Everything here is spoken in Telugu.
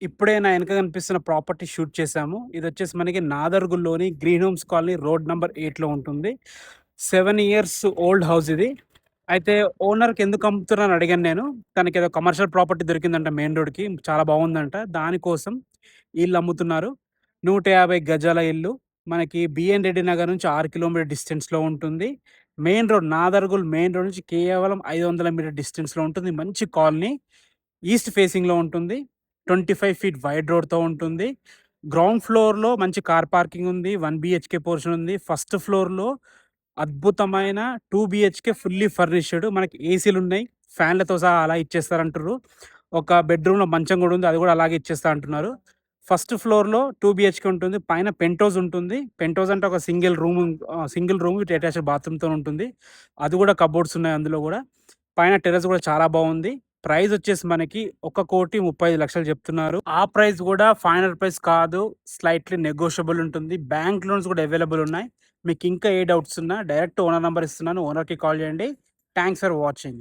ఇప్పుడే నా వెనక కనిపిస్తున్న ప్రాపర్టీ షూట్ చేశాము. ఇదొచ్చేసి మనకి నాదర్గుల్లోని green homes colony road number 8లో ఉంటుంది. 7 ఇయర్స్ ఓల్డ్ హౌస్ ఇది. అయితే ఓనర్‌కి ఎందుకు అమ్ముతున్నారని అడిగాను నేను. తనకేదో కమర్షియల్ ప్రాపర్టీ దొరికిందంట మెయిన్ రోడ్‌కి. చాలా బాగుందంట. దానికోసం ఈళ్ళు అమ్ముతున్నారు. 150 గజాల ఇల్లు. మనకి బిఎన్ రెడ్డి నగర్ నుంచి 6 కిలోమీటర్ డిస్టెన్స్‌లో ఉంటుంది. Main road Nadargul main road నుంచి కేవలం 500 మీటర్ డిస్టెన్స్‌లో ఉంటుంది. మంచి కాలనీ. ఈస్ట్ ఫేసింగ్‌లో ఉంటుంది. 25 ఫీట్ వైడ్ రోడ్‌తో ఉంటుంది. గ్రౌండ్ ఫ్లోర్‌లో మంచి కార్ పార్కింగ్ ఉంది. 1 బీహెచ్‌కే పోర్షన్ ఉంది. ఫస్ట్ ఫ్లోర్‌లో అద్భుతమైన 2 బీహెచ్‌కే ఫుల్లీ ఫర్నిష్డ్. మనకి ఏసీలున్నాయి. ఫ్యాన్‌లతో సహా అలా ఇచ్చేస్తారంటుర్రు. ఒక బెడ్‌రూమ్‌లో మంచం గూడా ఉంది. అది గూడా అలాగే ఇచ్చేస్తా అంటున్నారు. ఫస్ట్ ఫ్లోర్‌లో 2 బీహెచ్‌కే ఉంటుంది. పైన పెంట్ హౌస్ ఉంటుంది. పెంట్ హౌస్ అంటే ఒక సింగిల్ రూమ్ విత్ అటాచ్డ్ బాత్రూమ్‌తో ఉంటుంది. అది గూడా కబోర్డ్స్ ఉన్నాయి అందులో గూడా. పైన టెర్రస్ గూడా చాలా బావుంది. ప్రైస్ వచ్చేసి మనకి 1,35,00,000 చెప్తున్నారు. ఆ ప్రైస్ గూడా ఫైనల్ ప్రైస్ కాదు. స్లైట్‌లీ నెగోషియబుల్ ఉంటుంది. బ్యాంక్ లోన్స్ గూడా అవైలబుల్ ఉన్నాయి. మీకు ఇంకా ఏ డౌట్స్ ఉన్నా డైరెక్ట్ ఓనర్ నంబర్ ఇస్తున్నాను. ఓనర్‌కి కాల్ చేయండి. Thanks for watching.